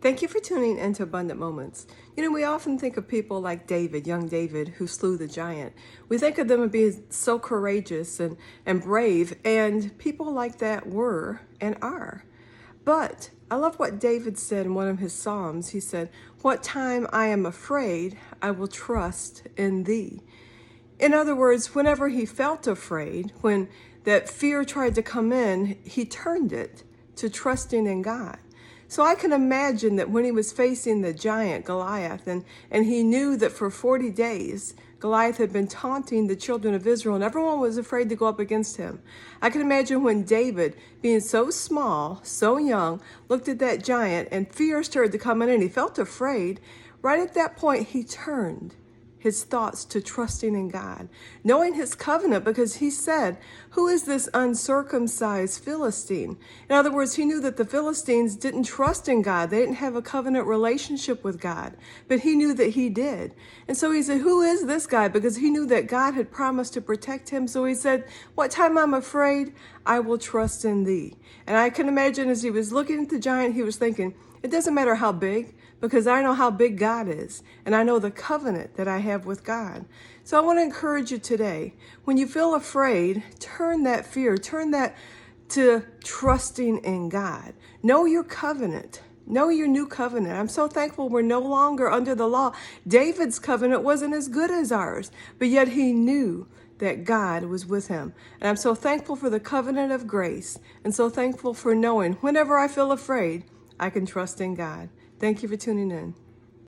Thank you for tuning into Abundant Moments. You know, we often think of people like David, young David, who slew the giant. We think of them as being so courageous and brave, and people like that were and are. But I love what David said in one of his Psalms. He said, "What time I am afraid, I will trust in thee." In other words, whenever he felt afraid, when that fear tried to come in, he turned it to trusting in God. So I can imagine that when he was facing the giant Goliath, and he knew that for 40 days, Goliath had been taunting the children of Israel, and everyone was afraid to go up against him. I can imagine when David, being so small, so young, looked at that giant, and fear started to come in, and he felt afraid. Right at that point, he turned his thoughts to trusting in God, knowing his covenant, because he said, "Who is this uncircumcised Philistine?" In other words, he knew that the Philistines didn't trust in God. They didn't have a covenant relationship with God, but he knew that he did. And so he said, "Who is this guy?" Because he knew that God had promised to protect him. So he said, "What time I'm afraid, I will trust in thee." And I can imagine as he was looking at the giant, he was thinking, it doesn't matter how big, because I know how big God is, and I know the covenant that I have with God. So I want to encourage you today, when you feel afraid, turn that fear, turn that to trusting in God. Know your covenant. Know your new covenant. I'm so thankful we're no longer under the law. David's covenant wasn't as good as ours, but yet he knew that God was with him. And I'm so thankful for the covenant of grace, and so thankful for knowing whenever I feel afraid, I can trust in God. Thank you for tuning in.